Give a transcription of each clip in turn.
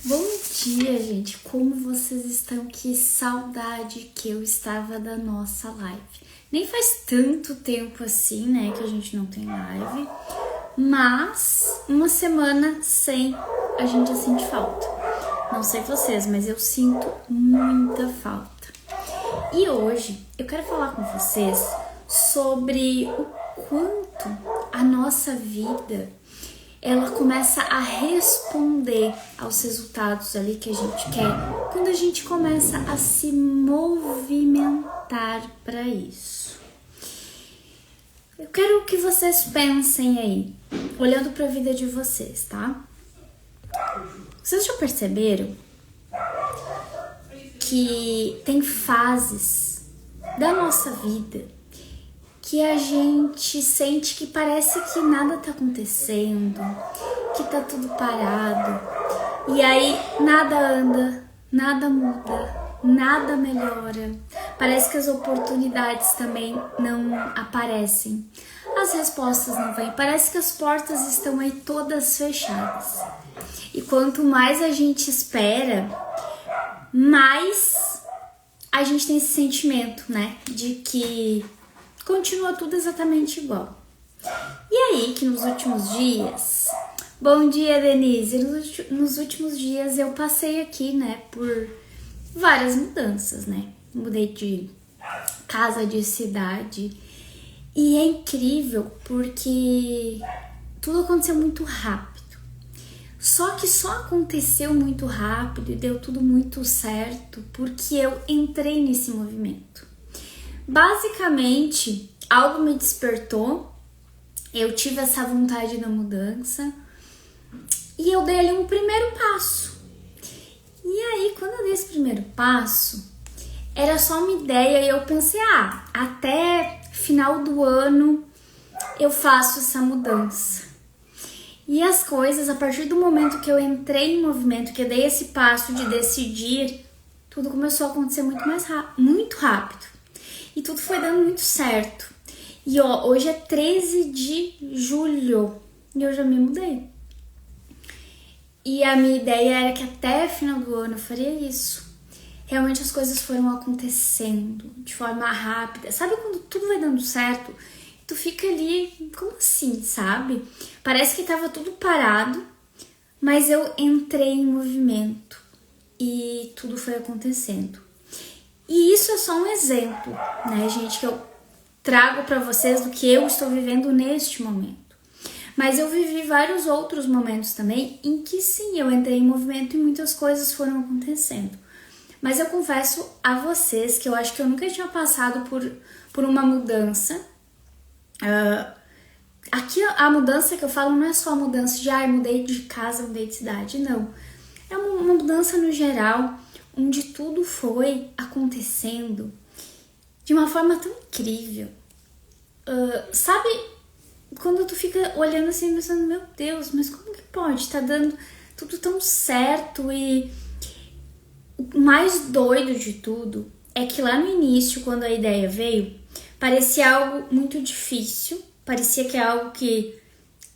Bom dia, gente! Como vocês estão? Que saudade que eu estava da nossa live. Nem faz tanto tempo assim, né, que a gente não tem live, mas uma semana sem a gente sente falta. Não sei vocês, mas eu sinto muita falta. E hoje eu quero falar com vocês sobre o quanto a nossa vida ela começa a responder aos resultados ali que a gente quer quando a gente começa a se movimentar para isso. Eu quero que vocês pensem aí, olhando para a vida de vocês, tá? Vocês já perceberam que tem fases da nossa vida que a gente sente que parece que nada tá acontecendo, que tá tudo parado, e aí nada anda, nada muda, nada melhora, parece que as oportunidades também não aparecem, as respostas não vêm, parece que as portas estão aí todas fechadas, e quanto mais a gente espera, mais a gente tem esse sentimento, né, de que continua tudo exatamente igual. E aí que nos últimos dias... Bom dia, Denise! Nos últimos dias eu passei aqui, né, por várias mudanças, né? Mudei de casa, de cidade. E é incrível porque tudo aconteceu muito rápido. Só que só aconteceu muito rápido e deu tudo muito certo porque eu entrei nesse movimento. Basicamente, algo me despertou, eu tive essa vontade da mudança e eu dei ali um primeiro passo. E aí, quando eu dei esse primeiro passo, era só uma ideia e eu pensei, até final do ano eu faço essa mudança. E as coisas, a partir do momento que eu entrei em movimento, que eu dei esse passo de decidir, tudo começou a acontecer muito rápido. E tudo foi dando muito certo. E hoje é 13 de julho e eu já me mudei. E a minha ideia era que até final do ano eu faria isso. Realmente as coisas foram acontecendo de forma rápida. Sabe quando tudo vai dando certo? Tu fica ali, como assim, sabe? Parece que tava tudo parado, mas eu entrei em movimento e tudo foi acontecendo. E isso é só um exemplo, né, gente, que eu trago para vocês do que eu estou vivendo neste momento. Mas eu vivi vários outros momentos também em que sim, eu entrei em movimento e muitas coisas foram acontecendo. Mas eu confesso a vocês que eu acho que eu nunca tinha passado por uma mudança. Aqui a mudança que eu falo não é só a mudança de mudei de casa, mudei de cidade, não. É uma mudança no geral, onde tudo foi acontecendo de uma forma tão incrível. Sabe, quando tu fica olhando assim, pensando, meu Deus, mas como que pode? Tá dando tudo tão certo. E o mais doido de tudo é que lá no início, quando a ideia veio, parecia algo muito difícil, parecia que é algo que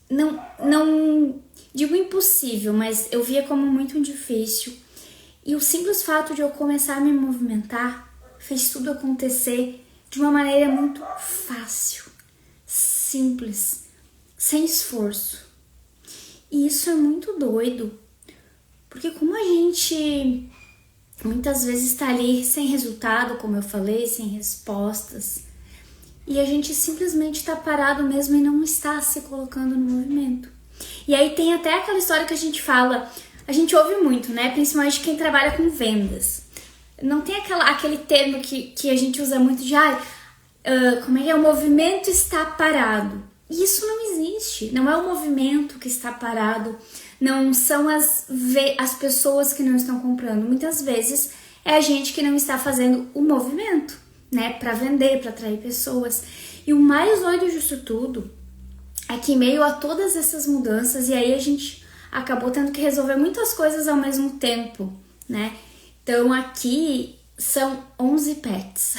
não digo impossível, mas eu via como muito difícil. E o simples fato de eu começar a me movimentar fez tudo acontecer de uma maneira muito fácil, simples, sem esforço. E isso é muito doido, porque como a gente muitas vezes está ali sem resultado, como eu falei, sem respostas, e a gente simplesmente está parado mesmo e não está se colocando no movimento. E aí tem até aquela história que a gente fala... A gente ouve muito, né? Principalmente quem trabalha com vendas. Não tem aquele termo que a gente usa muito de como é que é? O movimento está parado. Isso não existe. Não é o movimento que está parado. Não são as pessoas que não estão comprando. Muitas vezes é a gente que não está fazendo o movimento, né? Para vender, para atrair pessoas. E o mais doido disso tudo é que em meio a todas essas mudanças, e aí a gente acabou tendo que resolver muitas coisas ao mesmo tempo, né? Então aqui são 11 pets,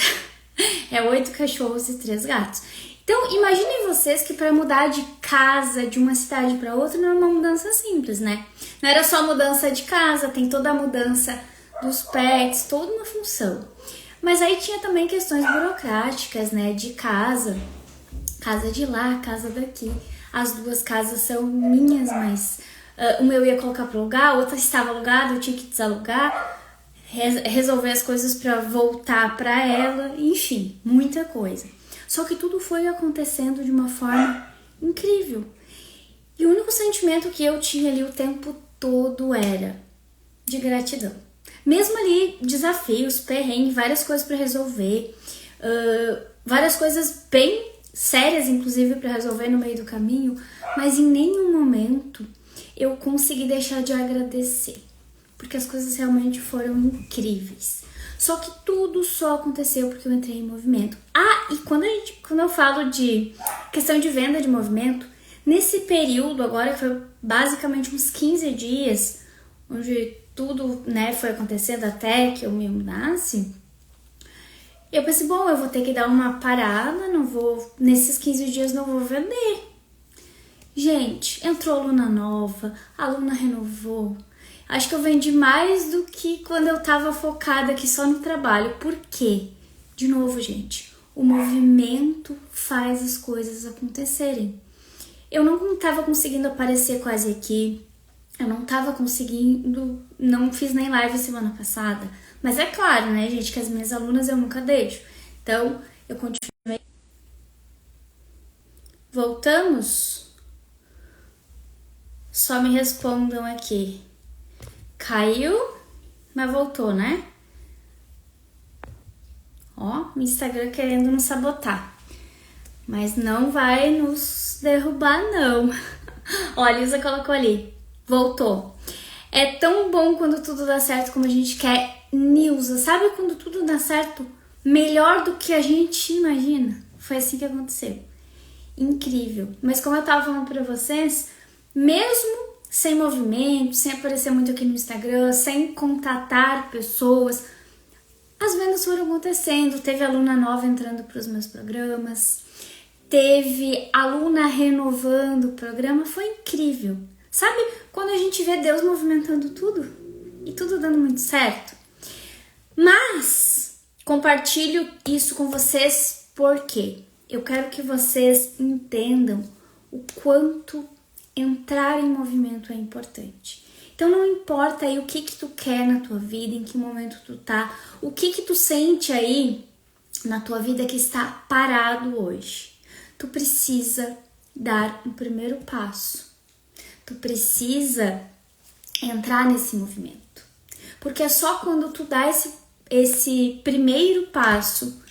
8 cachorros e 3 gatos. Então Então, imaginem vocês que para mudar de casa, de uma cidade para outra, não é uma mudança simples, né? Não era só a mudança de casa, tem toda a mudança dos pets, toda uma função. Mas aí tinha também questões burocráticas, né? De casa de lá, casa daqui. As duas casas são minhas, mas uma eu ia colocar para alugar, a outra estava alugada, eu tinha que desalugar, resolver as coisas para voltar para ela, enfim, muita coisa. Só que tudo foi acontecendo de uma forma incrível. E o único sentimento que eu tinha ali o tempo todo era de gratidão. Mesmo ali, desafios, perrengue, várias coisas para resolver, várias coisas bem sérias, inclusive, para resolver no meio do caminho, mas em nenhum momento eu consegui deixar de agradecer, porque as coisas realmente foram incríveis. Só que tudo só aconteceu porque eu entrei em movimento. E quando eu falo de questão de venda de movimento, nesse período agora, que foi basicamente uns 15 dias, onde tudo, né, foi acontecendo até que eu me mudasse, eu pensei, bom, eu vou ter que dar uma parada, nesses 15 dias não vou vender. Gente, entrou aluna nova, a aluna renovou. Acho que eu vendi mais do que quando eu tava focada aqui só no trabalho. Por quê? De novo, gente, o movimento faz as coisas acontecerem. Eu não tava conseguindo aparecer quase aqui. Eu não tava conseguindo, não fiz nem live semana passada. Mas é claro, né, gente, que as minhas alunas eu nunca deixo. Então, eu continuei. Voltamos? Só me respondam aqui. Caiu, mas voltou, né? Ó, o Instagram querendo nos sabotar. Mas não vai nos derrubar, não. Olha, a Ilza colocou ali. Voltou. É tão bom quando tudo dá certo como a gente quer. Nilza, sabe quando tudo dá certo melhor do que a gente imagina? Foi assim que aconteceu. Incrível. Mas como eu tava falando pra vocês, mesmo sem movimento, sem aparecer muito aqui no Instagram, sem contatar pessoas, as vendas foram acontecendo. Teve aluna nova entrando para os meus programas, teve aluna renovando o programa, foi incrível. Sabe quando a gente vê Deus movimentando tudo e tudo dando muito certo? Mas compartilho isso com vocês porque eu quero que vocês entendam o quanto entrar em movimento é importante. Então não importa aí o que tu quer na tua vida, em que momento tu tá, o que tu sente aí na tua vida que está parado hoje. Tu precisa dar um primeiro passo. Tu precisa entrar nesse movimento. Porque é só quando tu dá esse primeiro passo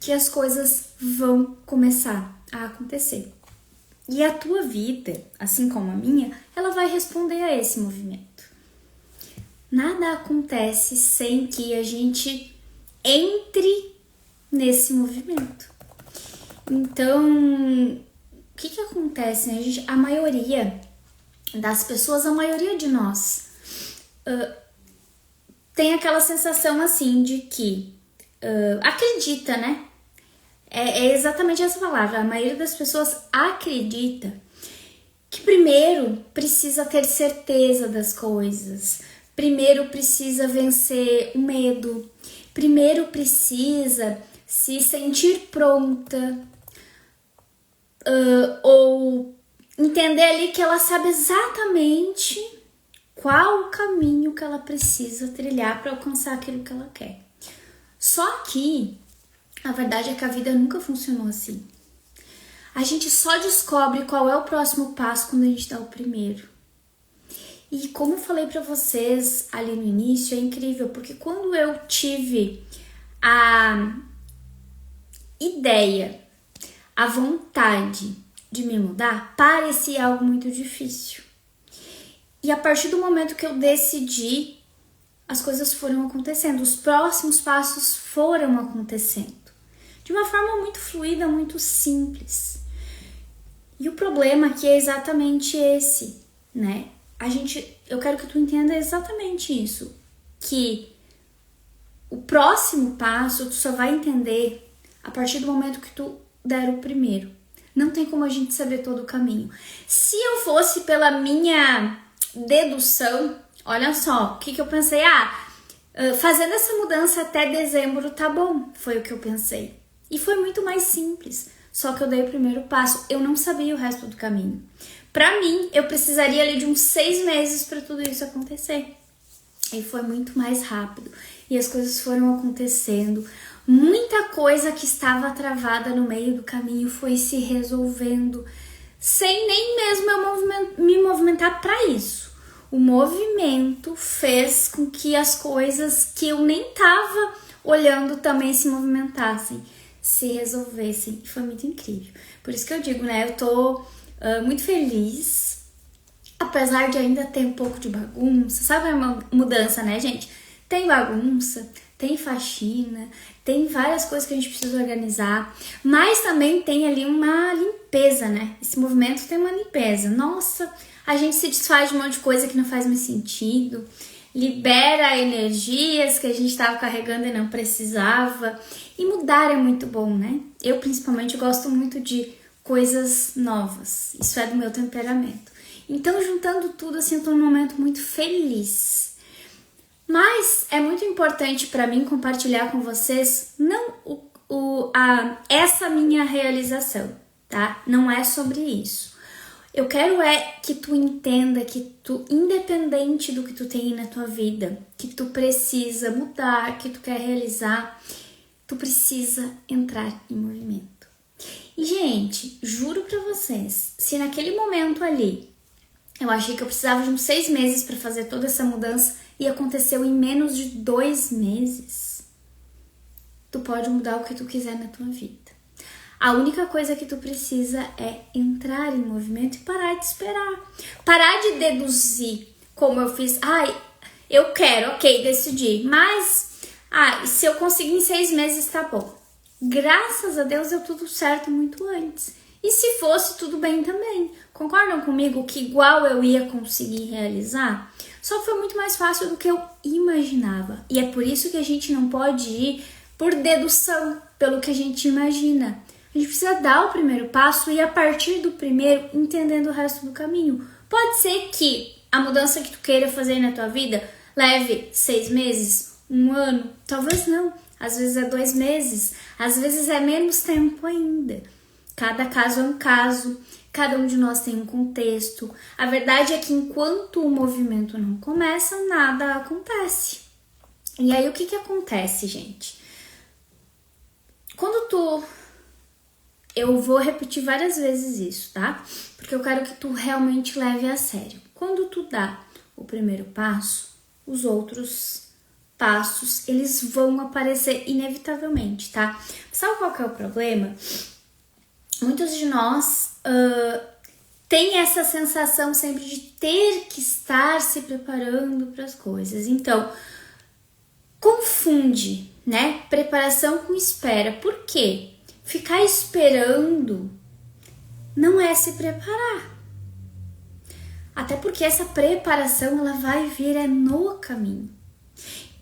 que as coisas vão começar a acontecer. E a tua vida, assim como a minha, ela vai responder a esse movimento. Nada acontece sem que a gente entre nesse movimento. Então, o que acontece, né? A maioria das pessoas, a maioria de nós, tem aquela sensação assim de que acredita, né? É exatamente essa palavra. A maioria das pessoas acredita que primeiro precisa ter certeza das coisas, primeiro precisa vencer o medo, primeiro precisa se sentir pronta, ou entender ali que ela sabe exatamente qual o caminho que ela precisa trilhar para alcançar aquilo que ela quer. Só que a verdade é que a vida nunca funcionou assim. A gente só descobre qual é o próximo passo quando a gente dá o primeiro. E como eu falei pra vocês ali no início, é incrível, porque quando eu tive a ideia, a vontade de me mudar, parecia algo muito difícil. E a partir do momento que eu decidi, as coisas foram acontecendo, os próximos passos foram acontecendo. De uma forma muito fluida, muito simples. E o problema aqui é exatamente esse, né? Eu quero que tu entenda exatamente isso. Que o próximo passo tu só vai entender a partir do momento que tu der o primeiro. Não tem como a gente saber todo o caminho. Se eu fosse pela minha dedução, olha só, o que eu pensei? Fazendo essa mudança até dezembro tá bom, foi o que eu pensei. E foi muito mais simples, só que eu dei o primeiro passo, eu não sabia o resto do caminho. Pra mim, eu precisaria ali de uns 6 meses para tudo isso acontecer. E foi muito mais rápido, e as coisas foram acontecendo. Muita coisa que estava travada no meio do caminho foi se resolvendo, sem nem mesmo eu me movimentar para isso. O movimento fez com que as coisas que eu nem estava olhando também se movimentassem, se resolvessem. E foi muito incrível. Por isso que eu digo, né? Eu tô muito feliz, apesar de ainda ter um pouco de bagunça. Sabe uma mudança, né, gente? Tem bagunça, tem faxina, tem várias coisas que a gente precisa organizar, mas também tem ali uma limpeza, né? Esse movimento tem uma limpeza. Nossa, a gente se desfaz de um monte de coisa que não faz mais sentido, libera energias que a gente estava carregando e não precisava. E mudar é muito bom, né? Eu, principalmente, gosto muito de coisas novas. Isso é do meu temperamento. Então, juntando tudo, assim, eu tô num momento muito feliz. Mas é muito importante para mim compartilhar com vocês não essa minha realização, tá? Não é sobre isso. Eu quero que tu entenda que tu, independente do que tu tem na tua vida, que tu precisa mudar, que tu quer realizar, tu precisa entrar em movimento. E, gente, juro pra vocês, se naquele momento ali eu achei que eu precisava de uns 6 meses para fazer toda essa mudança e aconteceu em menos de 2 meses, tu pode mudar o que tu quiser na tua vida. A única coisa que tu precisa é entrar em movimento e parar de esperar. Parar de deduzir, como eu fiz. Eu quero, ok, decidi. Mas, se eu conseguir em 6 meses, tá bom. Graças a Deus deu tudo certo muito antes. E se fosse, tudo bem também. Concordam comigo que igual eu ia conseguir realizar? Só que foi muito mais fácil do que eu imaginava. E é por isso que a gente não pode ir por dedução, pelo que a gente imagina. A gente precisa dar o primeiro passo e a partir do primeiro, entendendo o resto do caminho. Pode ser que a mudança que tu queira fazer na tua vida leve 6 meses, 1 ano, talvez não. Às vezes é 2 meses, às vezes é menos tempo ainda. Cada caso é um caso, cada um de nós tem um contexto. A verdade é que enquanto o movimento não começa, nada acontece. E aí o que acontece, gente? Eu vou repetir várias vezes isso, tá? Porque eu quero que tu realmente leve a sério. Quando tu dá o primeiro passo, os outros passos, eles vão aparecer inevitavelmente, tá? Sabe qual que é o problema? Muitos de nós têm essa sensação sempre de ter que estar se preparando para as coisas. Então, confunde, né? Preparação com espera. Por quê? Ficar esperando não é se preparar. Até porque essa preparação ela vai vir no caminho.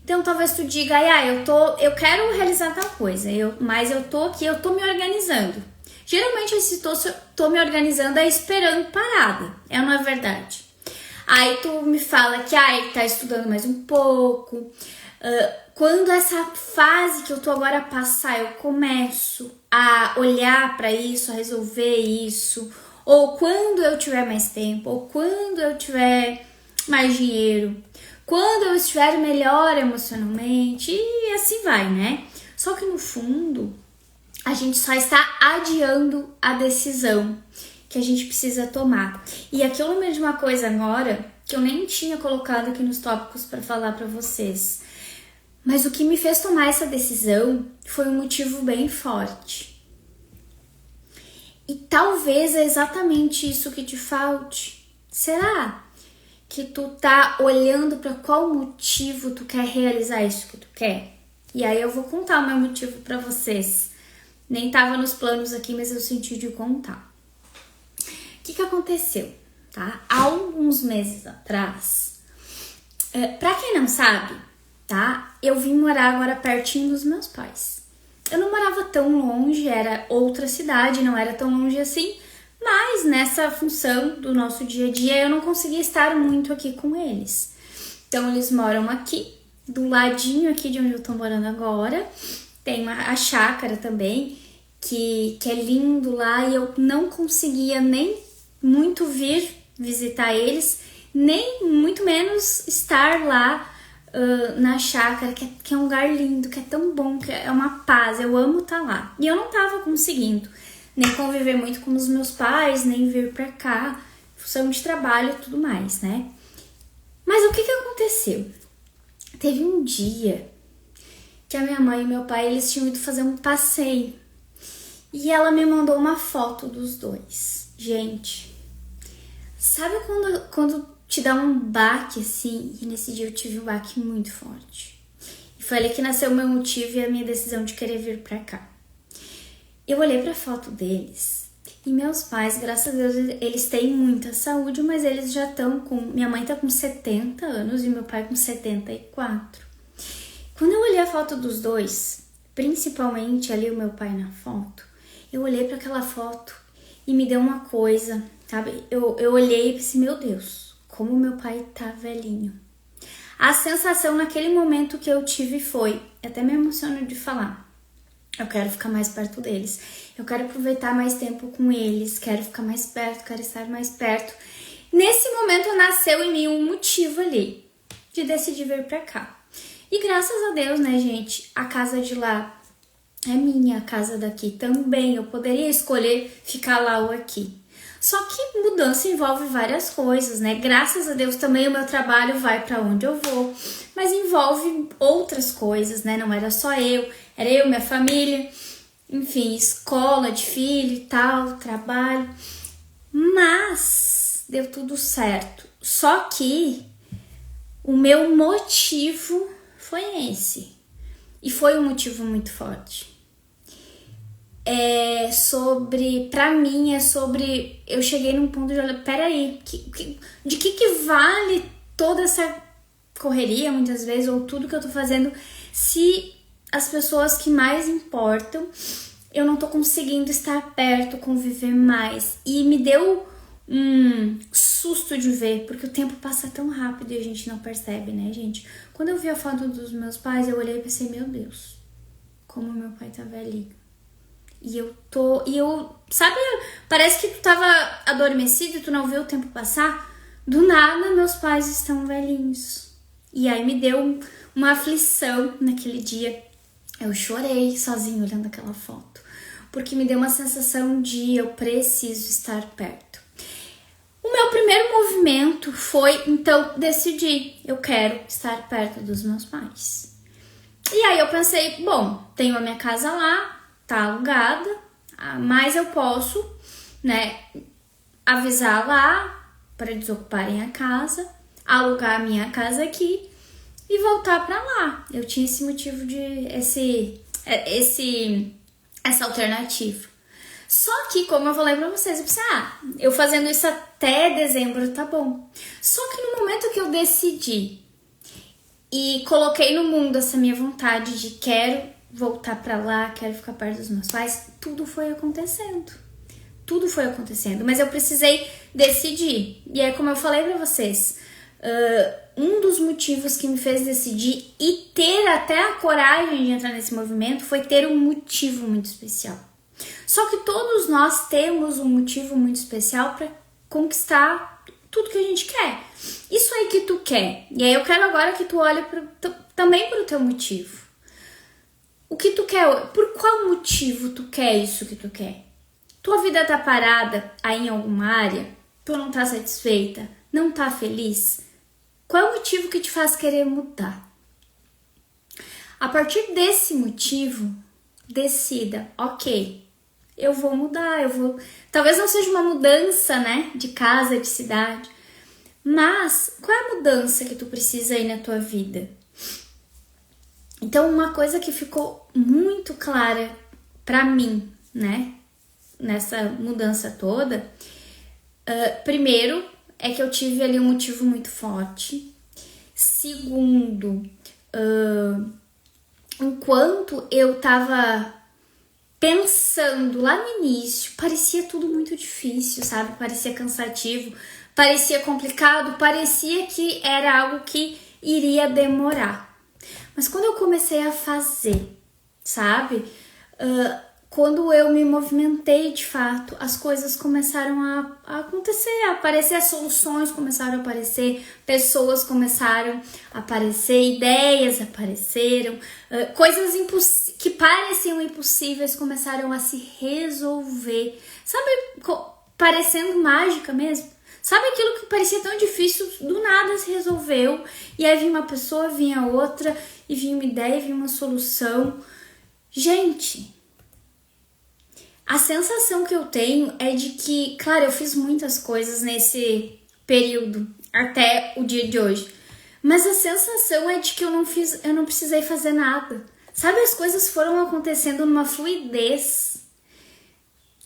Então talvez tu diga, eu quero realizar tal coisa, mas eu tô aqui, eu tô me organizando. Geralmente esse tô me organizando é esperando parada, não é verdade? Aí tu me fala que tá estudando mais um pouco. Quando essa fase que eu tô agora a passar, eu começo a olhar para isso, a resolver isso, ou quando eu tiver mais tempo, ou quando eu tiver mais dinheiro, quando eu estiver melhor emocionalmente, e assim vai, né? Só que no fundo, a gente só está adiando a decisão que a gente precisa tomar. E aqui eu lembrei de uma coisa agora que eu nem tinha colocado aqui nos tópicos para falar para vocês. Mas o que me fez tomar essa decisão foi um motivo bem forte. E talvez é exatamente isso que te falte. Será que tu tá olhando para qual motivo tu quer realizar isso que tu quer? E aí eu vou contar o meu motivo para vocês. Nem tava nos planos aqui, mas eu senti de contar. O que aconteceu, tá? Há alguns meses atrás, pra quem não sabe, tá? Eu vim morar agora pertinho dos meus pais. Eu não morava tão longe, era outra cidade, não era tão longe assim, mas nessa função do nosso dia a dia eu não conseguia estar muito aqui com eles. Então eles moram aqui, do ladinho aqui de onde eu tô morando agora. Tem a chácara também, que é lindo lá, e eu não conseguia nem muito vir visitar eles, nem muito menos estar lá na chácara, que é um lugar lindo, que é tão bom, que é uma paz, eu amo estar lá. E eu não tava conseguindo nem conviver muito com os meus pais, nem vir pra cá, função de trabalho e tudo mais, né? Mas o que aconteceu? Teve um dia que a minha mãe e meu pai, eles tinham ido fazer um passeio. E ela me mandou uma foto dos dois. Gente, sabe quando te dá um baque assim? E nesse dia eu tive um baque muito forte. E foi ali que nasceu o meu motivo e a minha decisão de querer vir pra cá. Eu olhei pra foto deles e meus pais, graças a Deus, eles têm muita saúde, mas eles já estão com... Minha mãe tá com 70 anos e meu pai com 74. Quando eu olhei a foto dos dois, principalmente ali o meu pai na foto, eu olhei para aquela foto e me deu uma coisa, sabe? Eu olhei e pensei, meu Deus, como meu pai tá velhinho. A sensação naquele momento que eu tive foi, até me emociono de falar, eu quero ficar mais perto deles, eu quero aproveitar mais tempo com eles, quero ficar mais perto, quero estar mais perto. Nesse momento nasceu em mim um motivo ali de decidir vir pra cá. E graças a Deus, né, gente, a casa de lá é minha, a casa daqui também. Eu poderia escolher ficar lá ou aqui. Só que mudança envolve várias coisas, né? Graças a Deus também o meu trabalho vai para onde eu vou, mas envolve outras coisas, né? Não era só eu, era eu, minha família, enfim, escola de filho e tal, trabalho. Mas deu tudo certo. Só que o meu motivo foi esse. E foi um motivo muito forte. Pra mim, eu cheguei num ponto de olhar, peraí, de que vale toda essa correria, muitas vezes, ou tudo que eu tô fazendo, se as pessoas que mais importam, eu não tô conseguindo estar perto, conviver mais. E me deu um susto de ver, porque o tempo passa tão rápido e a gente não percebe, né, gente? Quando eu vi a foto dos meus pais, eu olhei e pensei, meu Deus, como meu pai tá velhinho. Sabe, parece que tu tava adormecido e tu não viu o tempo passar. Do nada, meus pais estão velhinhos. E aí me deu uma aflição naquele dia. Eu chorei sozinha olhando aquela foto, porque me deu uma sensação de eu preciso estar perto. O meu primeiro movimento foi, então, decidir, eu quero estar perto dos meus pais. E aí eu pensei, bom, tenho a minha casa lá, tá alugada, mas eu posso, né, avisar lá para desocuparem a casa, alugar a minha casa aqui e voltar para lá. Eu tinha esse motivo essa alternativa. Só que, como eu falei pra vocês, eu pensei, eu fazendo isso até dezembro tá bom. Só que no momento que eu decidi e coloquei no mundo essa minha vontade de quero voltar pra lá, quero ficar perto dos meus pais, tudo foi acontecendo. Tudo foi acontecendo, mas eu precisei decidir. E é como eu falei pra vocês, um dos motivos que me fez decidir e ter até a coragem de entrar nesse movimento foi ter um motivo muito especial. Só que todos nós temos um motivo muito especial para conquistar tudo que a gente quer. Isso aí que tu quer. E aí eu quero agora que tu olhe também para o teu motivo. O que tu quer? Por qual motivo tu quer isso que tu quer? Tua vida tá parada aí em alguma área? Tu não tá satisfeita? Não tá feliz? Qual é o motivo que te faz querer mudar? A partir desse motivo, decida, ok, eu vou mudar, talvez não seja uma mudança, né, de casa, de cidade, mas qual é a mudança que tu precisa aí na tua vida? Então, uma coisa que ficou muito clara pra mim, né, nessa mudança toda, primeiro, é que eu tive ali um motivo muito forte. Segundo, enquanto eu tava pensando lá no início, parecia tudo muito difícil, sabe? Parecia cansativo, parecia complicado, parecia que era algo que iria demorar. Mas quando eu comecei a fazer, sabe? Quando eu me movimentei de fato, as coisas começaram a acontecer, a aparecer, as soluções começaram a aparecer, pessoas começaram a aparecer, ideias apareceram, coisas que pareciam impossíveis começaram a se resolver. Sabe, parecendo mágica mesmo? Sabe aquilo que parecia tão difícil, do nada se resolveu, e aí vinha uma pessoa, vinha outra, e vinha uma ideia, vinha uma solução. Gente, a sensação que eu tenho é de que, claro, eu fiz muitas coisas nesse período, até o dia de hoje, mas a sensação é de que eu não precisei fazer nada. Sabe, as coisas foram acontecendo numa fluidez,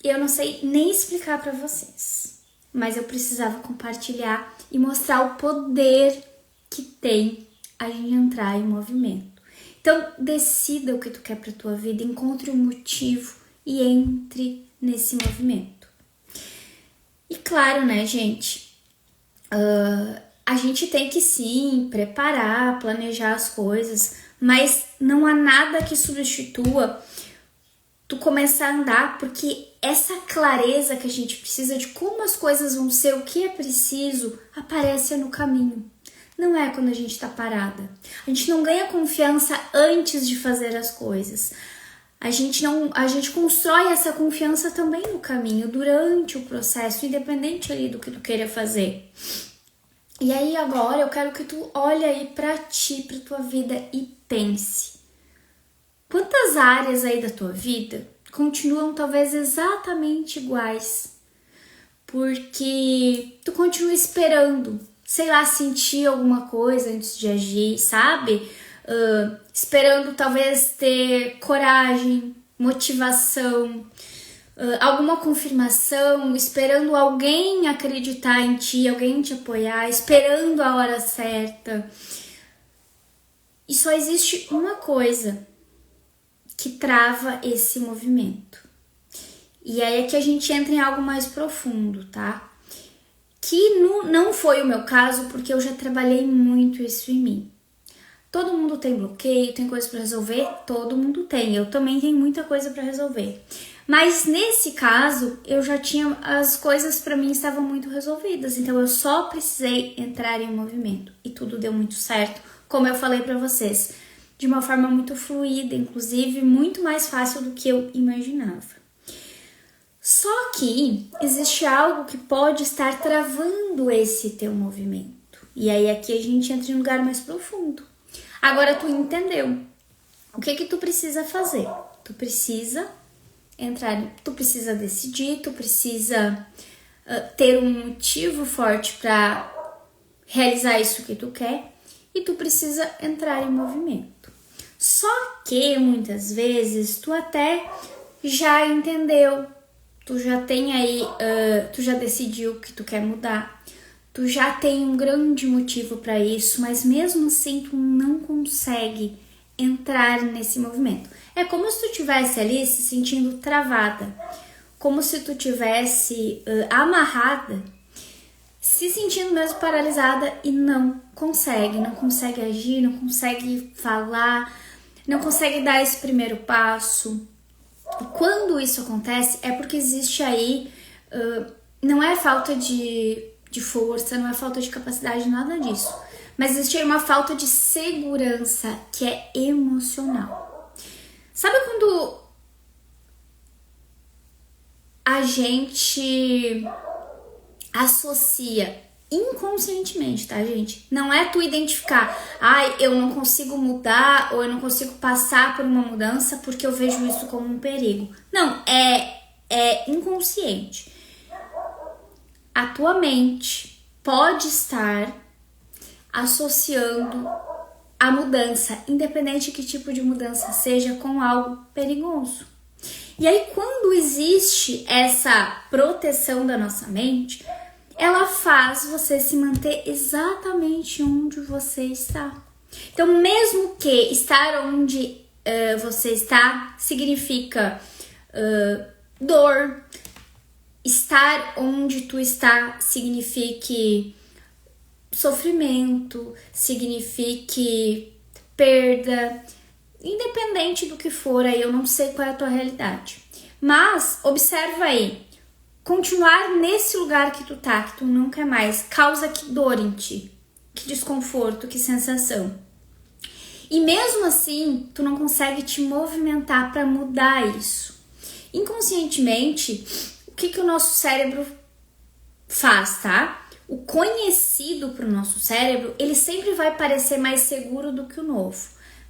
e eu não sei nem explicar pra vocês, mas eu precisava compartilhar e mostrar o poder que tem a gente entrar em movimento. Então, decida o que tu quer pra tua vida, encontre um motivo e entre nesse movimento. E claro, né, gente, a gente tem que sim preparar, planejar as coisas, mas não há nada que substitua tu começar a andar, porque essa clareza que a gente precisa de como as coisas vão ser, o que é preciso, aparece no caminho. Não é quando a gente tá parada. A gente não ganha confiança antes de fazer as coisas. A gente constrói essa confiança também no caminho, durante o processo, independente ali do que tu queira fazer. E aí agora eu quero que tu olhe aí pra ti, pra tua vida e pense. Quantas áreas aí da tua vida continuam talvez exatamente iguais? Porque tu continua esperando, sei lá, sentir alguma coisa antes de agir, sabe? Esperando talvez ter coragem, motivação, alguma confirmação, esperando alguém acreditar em ti, alguém te apoiar, esperando a hora certa. E só existe uma coisa que trava esse movimento. E aí é que a gente entra em algo mais profundo, tá? Que não foi o meu caso, porque eu já trabalhei muito isso em mim. Todo mundo tem bloqueio, tem coisa para resolver? Todo mundo tem. Eu também tenho muita coisa para resolver. Mas nesse caso, eu já tinha... As coisas para mim estavam muito resolvidas. Então eu só precisei entrar em movimento. E tudo deu muito certo, como eu falei para vocês. De uma forma muito fluida, inclusive, muito mais fácil do que eu imaginava. Só que existe algo que pode estar travando esse teu movimento. E aí aqui a gente entra em um lugar mais profundo. Agora tu entendeu. O que tu precisa fazer? Tu precisa entrar, tu precisa decidir, tu precisa ter um motivo forte para realizar isso que tu quer e tu precisa entrar em movimento. Só que muitas vezes tu até já entendeu, tu já tem aí, tu já decidiu que tu quer mudar, tu já tem um grande motivo para isso, mas mesmo assim tu não consegue entrar nesse movimento. É como se tu tivesse ali se sentindo travada, como se tu tivesse amarrada, se sentindo mesmo paralisada e não consegue agir, não consegue falar, não consegue dar esse primeiro passo. E quando isso acontece é porque existe aí, não é falta de força, não é falta de capacidade, nada disso. Mas existe aí uma falta de segurança que é emocional. Sabe quando a gente associa inconscientemente, tá, gente? Não é tu identificar, eu não consigo mudar ou eu não consigo passar por uma mudança porque eu vejo isso como um perigo. Não, é inconsciente. A tua mente pode estar associando a mudança, independente de que tipo de mudança seja, com algo perigoso. E aí, quando existe essa proteção da nossa mente, ela faz você se manter exatamente onde você está. Então, mesmo que estar onde você está significa dor. Estar onde tu está signifique sofrimento, signifique perda, independente do que for aí, eu não sei qual é a tua realidade. Mas observa aí, continuar nesse lugar que tu tá, que tu não quer mais, causa que dor em ti, que desconforto, que sensação. E mesmo assim, tu não consegue te movimentar para mudar isso. Inconscientemente, o que o nosso cérebro faz, tá? O conhecido para o nosso cérebro, ele sempre vai parecer mais seguro do que o novo,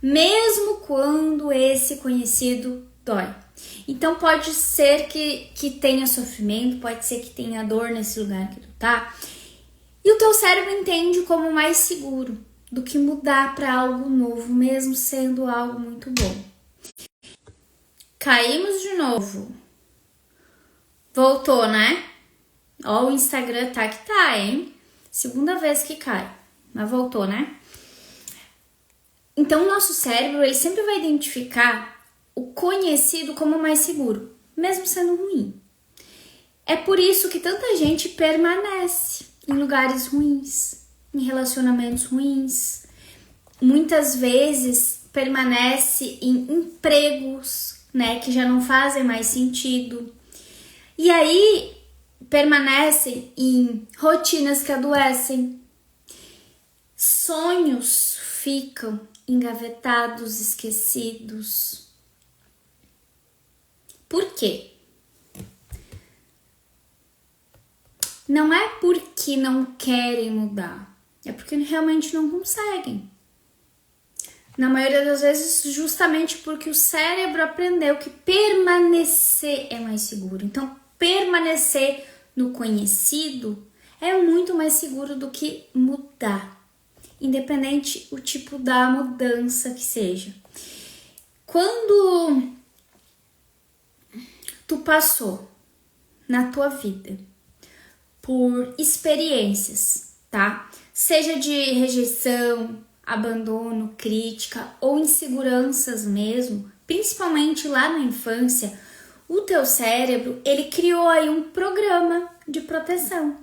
mesmo quando esse conhecido dói. Então pode ser que tenha sofrimento, pode ser que tenha dor nesse lugar que tu tá, e o teu cérebro entende como mais seguro do que mudar para algo novo, mesmo sendo algo muito bom. Caímos de novo. Voltou, né? Ó, o Instagram tá que tá, hein? Segunda vez que cai, mas voltou, né? Então, o nosso cérebro, ele sempre vai identificar o conhecido como mais seguro, mesmo sendo ruim. É por isso que tanta gente permanece em lugares ruins, em relacionamentos ruins. Muitas vezes permanece em empregos, né, que já não fazem mais sentido. E aí permanecem em rotinas que adoecem. Sonhos ficam engavetados, esquecidos. Por quê? Não é porque não querem mudar, é porque realmente não conseguem. Na maioria das vezes, justamente porque o cérebro aprendeu que permanecer é mais seguro. Então, permanecer no conhecido é muito mais seguro do que mudar, independente o tipo da mudança que seja. Quando tu passou na tua vida por experiências, tá? Seja de rejeição, abandono, crítica ou inseguranças mesmo, principalmente lá na infância, o teu cérebro, ele criou aí um programa de proteção.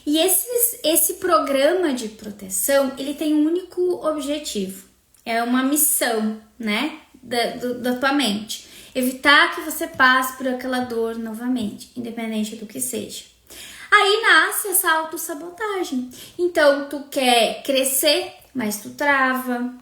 E esse programa de proteção, ele tem um único objetivo, é uma missão, né, da tua mente. Evitar que você passe por aquela dor novamente, independente do que seja. Aí nasce essa autossabotagem. Então, tu quer crescer, mas tu trava.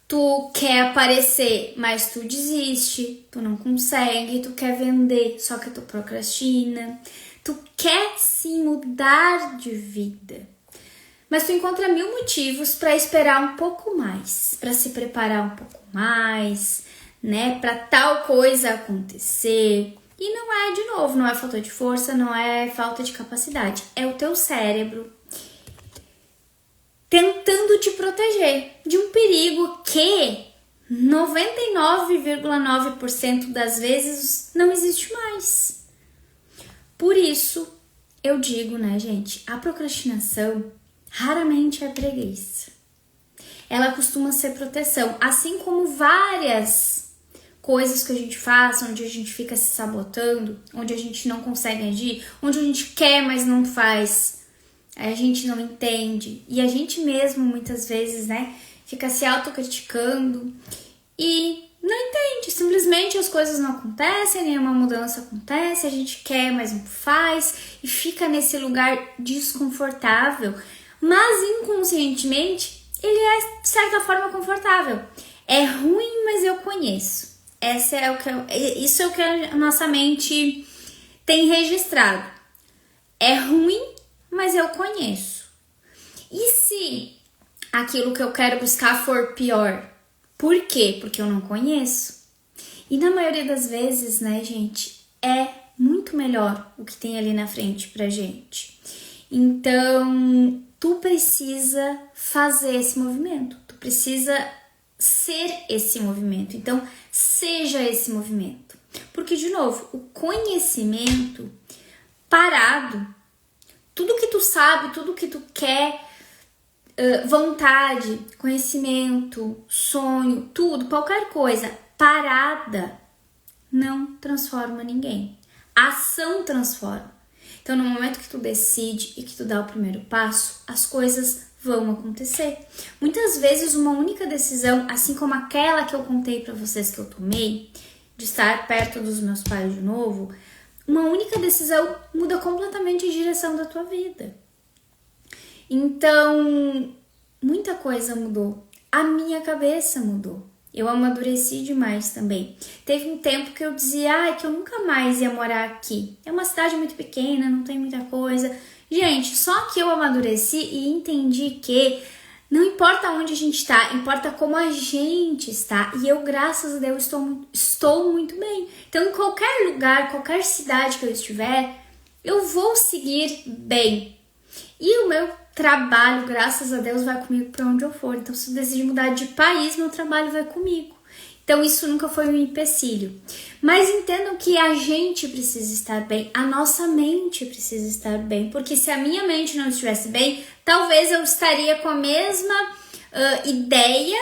Tu quer aparecer, mas tu desiste. Tu não consegue. Tu quer vender, só que tu procrastina. Tu quer sim mudar de vida, mas tu encontra 1000 motivos para esperar um pouco mais, para se preparar um pouco mais, né? Para tal coisa acontecer. E não é, de novo, não é falta de força, não é falta de capacidade. É o teu cérebro tentando te proteger de um perigo que 99,9% das vezes não existe mais. Por isso, eu digo, né, gente, a procrastinação raramente é preguiça. Ela costuma ser proteção, assim como várias coisas que a gente faz, onde a gente fica se sabotando, onde a gente não consegue agir, onde a gente quer, mas não faz, a gente não entende. E a gente mesmo, muitas vezes, né, fica se autocriticando e não entende. Simplesmente as coisas não acontecem, nenhuma mudança acontece, a gente quer, mas não faz, e fica nesse lugar desconfortável. Mas inconscientemente, ele é, de certa forma, confortável. É ruim, mas eu conheço. Isso é o que a nossa mente tem registrado. É ruim, mas eu conheço. E se aquilo que eu quero buscar for pior? Por quê? Porque eu não conheço. E na maioria das vezes, né, gente, é muito melhor o que tem ali na frente pra gente. Então, tu precisa fazer esse movimento. Tu precisa ser esse movimento. Então, seja esse movimento. Porque, de novo, o conhecimento parado, tudo que tu sabe, tudo que tu quer, vontade, conhecimento, sonho, tudo, qualquer coisa parada, não transforma ninguém. A ação transforma. Então, no momento que tu decide e que tu dá o primeiro passo, as coisas vão acontecer. Muitas vezes, uma única decisão, assim como aquela que eu contei para vocês que eu tomei, de estar perto dos meus pais de novo, uma única decisão muda completamente a direção da tua vida. Então, muita coisa mudou. A minha cabeça mudou. Eu amadureci demais também. Teve um tempo que eu dizia que eu nunca mais ia morar aqui. É uma cidade muito pequena, não tem muita coisa. Gente, só que eu amadureci e entendi que não importa onde a gente está, importa como a gente está. E eu, graças a Deus, estou muito bem. Então, em qualquer lugar, qualquer cidade que eu estiver, eu vou seguir bem. E o meu trabalho, graças a Deus, vai comigo para onde eu for. Então, se eu decidir mudar de país, meu trabalho vai comigo. Então, isso nunca foi um empecilho. Mas entendam que a gente precisa estar bem, a nossa mente precisa estar bem. Porque se a minha mente não estivesse bem, talvez eu estaria com a mesma ideia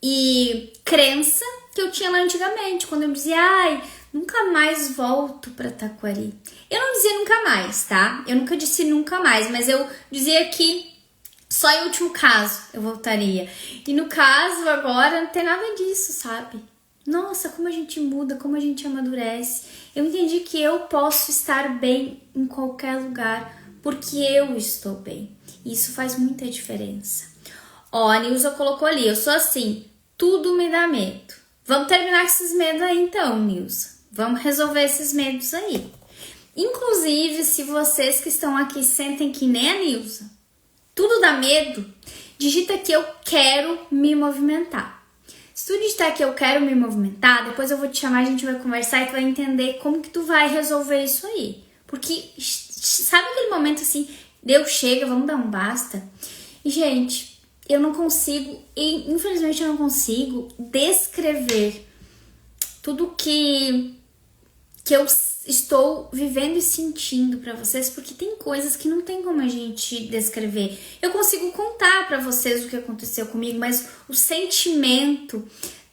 e crença que eu tinha lá antigamente. Quando eu dizia, nunca mais volto para Taquari. Eu não dizia nunca mais, tá? Eu nunca disse nunca mais, mas eu dizia que só em último caso eu voltaria. E no caso agora não tem nada disso, sabe? Nossa, como a gente muda, como a gente amadurece. Eu entendi que eu posso estar bem em qualquer lugar porque eu estou bem. E isso faz muita diferença. Ó, a Nilza colocou ali, eu sou assim, tudo me dá medo. Vamos terminar com esses medos aí então, Nilza. Vamos resolver esses medos aí. Inclusive, se vocês que estão aqui sentem que nem a Nilza, tudo dá medo, digita que eu quero me movimentar. Se tu digitar que eu quero me movimentar, depois eu vou te chamar, a gente vai conversar e tu vai entender como que tu vai resolver isso aí. Porque, sabe aquele momento assim, Deus chega, vamos dar um basta? E, gente, eu não consigo, infelizmente eu não consigo descrever tudo que eu estou vivendo e sentindo para vocês, porque tem coisas que não tem como a gente descrever. Eu consigo contar para vocês o que aconteceu comigo, mas o sentimento,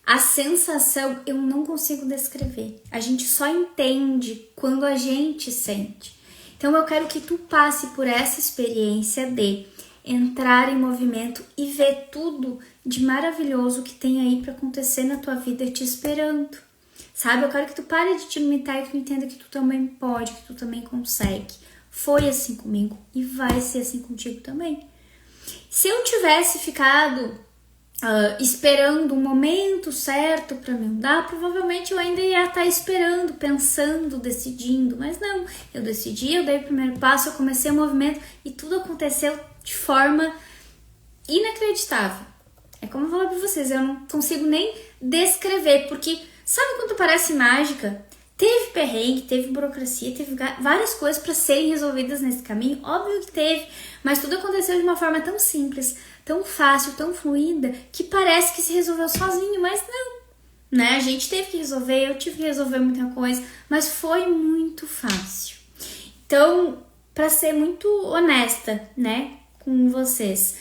a sensação, eu não consigo descrever. A gente só entende quando a gente sente. Então eu quero que tu passe por essa experiência de entrar em movimento e ver tudo de maravilhoso que tem aí para acontecer na tua vida te esperando. Sabe, eu quero que tu pare de te limitar e que tu entenda que tu também pode, que tu também consegue. Foi assim comigo e vai ser assim contigo também. Se eu tivesse ficado esperando um momento certo para me mudar, provavelmente eu ainda ia estar esperando, pensando, decidindo. Mas não, eu decidi, eu dei o primeiro passo, eu comecei o movimento e tudo aconteceu de forma inacreditável. É como eu falei pra vocês, eu não consigo nem descrever, porque sabe quando parece mágica? Teve perrengue, teve burocracia, teve várias coisas para serem resolvidas nesse caminho, óbvio que teve, mas tudo aconteceu de uma forma tão simples, tão fácil, tão fluida, que parece que se resolveu sozinho, mas não, né? A gente teve que resolver, eu tive que resolver muita coisa, mas foi muito fácil. Então, para ser muito honesta, né, com vocês,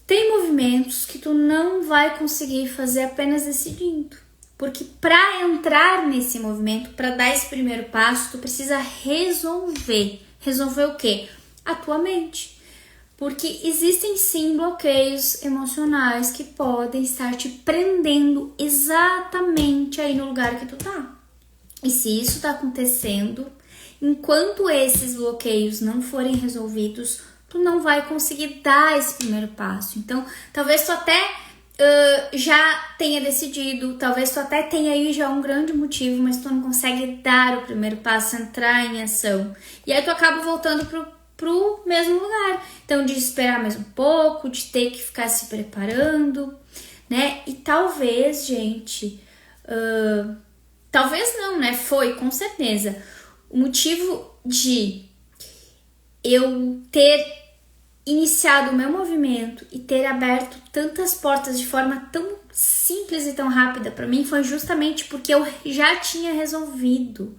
tem movimentos que tu não vai conseguir fazer apenas decidindo. Porque para entrar nesse movimento, para dar esse primeiro passo, tu precisa resolver. Resolver o quê? A tua mente. Porque existem sim bloqueios emocionais que podem estar te prendendo exatamente aí no lugar que tu tá. E se isso tá acontecendo, enquanto esses bloqueios não forem resolvidos, tu não vai conseguir dar esse primeiro passo. Então, talvez tu até já tenha decidido, talvez tu até tenha aí já um grande motivo, mas tu não consegue dar o primeiro passo, entrar em ação. E aí tu acaba voltando pro mesmo lugar. Então, de esperar mais um pouco, de ter que ficar se preparando, né? E talvez, gente, talvez não, né? Foi, com certeza. O motivo de eu ter iniciado o meu movimento e ter aberto tantas portas de forma tão simples e tão rápida para mim foi justamente porque eu já tinha resolvido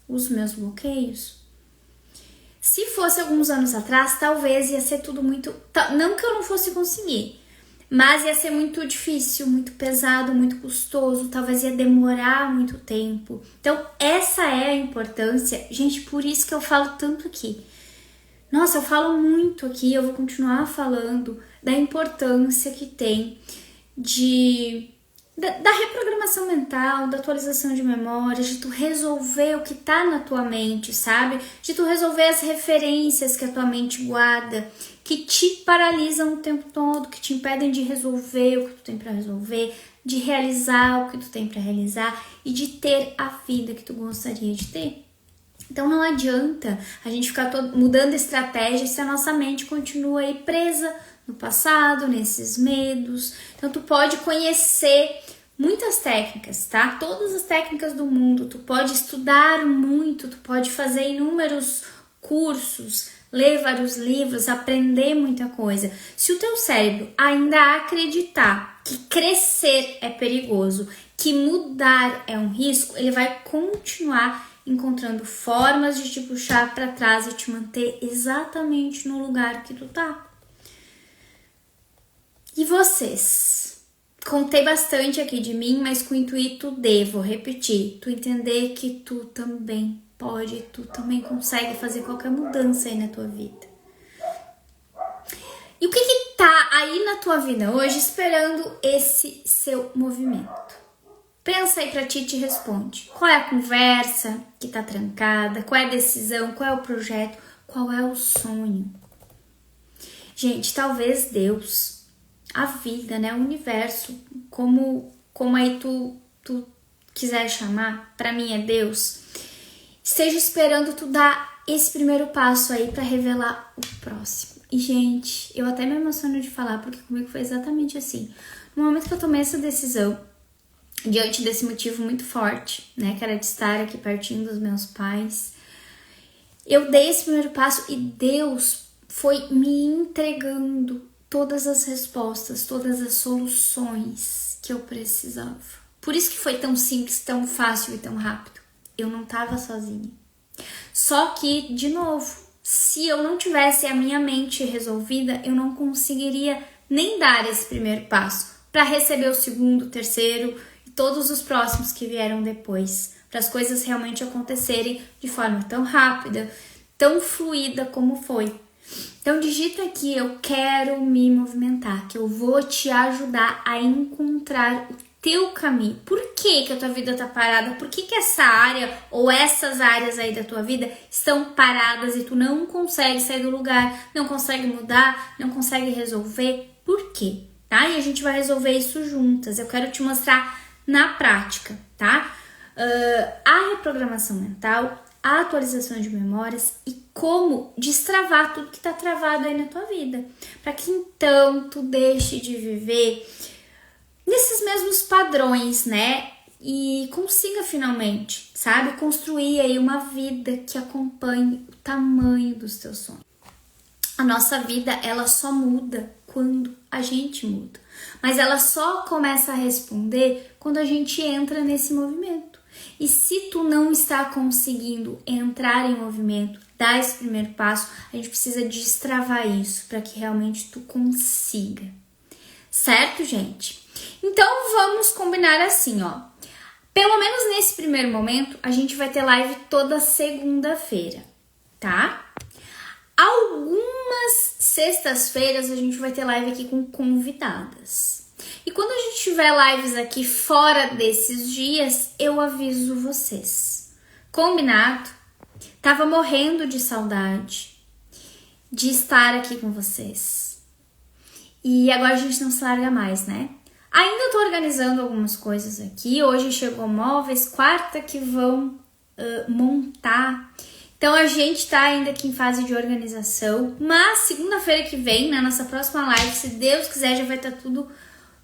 os meus bloqueios. Se fosse alguns anos atrás, talvez ia ser tudo muito... Não que eu não fosse conseguir, Mas ia ser muito difícil, muito pesado, muito custoso, talvez ia demorar muito tempo. Então, essa é a importância. Gente, por isso que eu falo tanto aqui. Nossa, eu falo muito aqui, eu vou continuar falando da importância que tem da reprogramação mental, da atualização de memórias, de tu resolver o que tá na tua mente, sabe? De tu resolver as referências que a tua mente guarda, que te paralisam o tempo todo, que te impedem de resolver o que tu tem pra resolver, de realizar o que tu tem pra realizar e de ter a vida que tu gostaria de ter. Então não adianta a gente ficar mudando estratégia se a nossa mente continua aí presa no passado, nesses medos. Então tu pode conhecer muitas técnicas, tá? Todas as técnicas do mundo, tu pode estudar muito, tu pode fazer inúmeros cursos, ler vários livros, aprender muita coisa. Se o teu cérebro ainda acreditar que crescer é perigoso, que mudar é um risco, ele vai continuar encontrando formas de te puxar para trás e te manter exatamente no lugar que tu tá. E vocês? Contei bastante aqui de mim, mas com o intuito de, vou repetir, tu entender que tu também pode, tu também consegue fazer qualquer mudança aí na tua vida. E o que tá aí na tua vida hoje esperando esse seu movimento? Pensa aí pra ti e te responde. Qual é a conversa que tá trancada? Qual é a decisão? Qual é o projeto? Qual é o sonho? Gente, talvez Deus, a vida, né, o universo, como aí tu quiser chamar, pra mim é Deus, esteja esperando tu dar esse primeiro passo aí pra revelar o próximo. E gente, eu até me emociono de falar, porque comigo foi exatamente assim. No momento que eu tomei essa decisão, diante desse motivo muito forte, né, que era de estar aqui pertinho dos meus pais, eu dei esse primeiro passo e Deus foi me entregando todas as respostas, todas as soluções que eu precisava. Por isso que foi tão simples, tão fácil e tão rápido. Eu não estava sozinha. Só que, de novo, se eu não tivesse a minha mente resolvida, eu não conseguiria nem dar esse primeiro passo para receber o segundo, o terceiro e todos os próximos que vieram depois, para as coisas realmente acontecerem de forma tão rápida, tão fluida como foi. Então digita aqui, eu quero me movimentar, que eu vou te ajudar a encontrar o teu caminho. Por que a tua vida tá parada? Por que essa área ou essas áreas aí da tua vida estão paradas e tu não consegue sair do lugar, não consegue mudar, não consegue resolver? Por quê? Tá? E a gente vai resolver isso juntas. Eu quero te mostrar na prática, tá? A reprogramação mental, a atualização de memórias e como destravar tudo que tá travado aí na tua vida. Para que então tu deixe de viver nesses mesmos padrões, né? E consiga finalmente, sabe? Construir aí uma vida que acompanhe o tamanho dos teus sonhos. A nossa vida, ela só muda quando a gente muda. Mas ela só começa a responder quando a gente entra nesse movimento. E se tu não está conseguindo entrar em movimento, dar esse primeiro passo, a gente precisa destravar isso para que realmente tu consiga. Certo, gente? Então vamos combinar assim, ó. Pelo menos nesse primeiro momento, a gente vai ter live toda segunda-feira, tá? Algumas sextas-feiras a gente vai ter live aqui com convidadas. E quando a gente tiver lives aqui fora desses dias, eu aviso vocês. Combinado? Tava morrendo de saudade de estar aqui com vocês. E agora a gente não se larga mais, né? Ainda tô organizando algumas coisas aqui. Hoje chegou móveis, quarta que vão montar. Então a gente tá ainda aqui em fase de organização. Mas segunda-feira que vem, na nossa próxima live, se Deus quiser, já vai estar tudo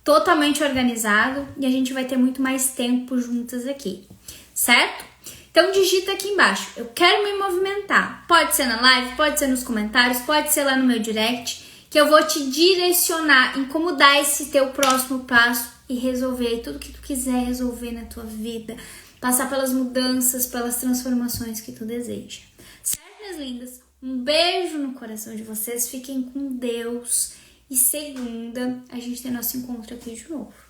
totalmente organizado. E a gente vai ter muito mais tempo juntas aqui, certo? Então digita aqui embaixo, eu quero me movimentar. Pode ser na live, pode ser nos comentários, pode ser lá no meu direct, que eu vou te direcionar em como dar esse teu próximo passo e resolver tudo que tu quiser resolver na tua vida, passar pelas mudanças, pelas transformações que tu deseja. Certo, minhas lindas? Um beijo no coração de vocês, fiquem com Deus E segunda, a gente tem nosso encontro aqui de novo.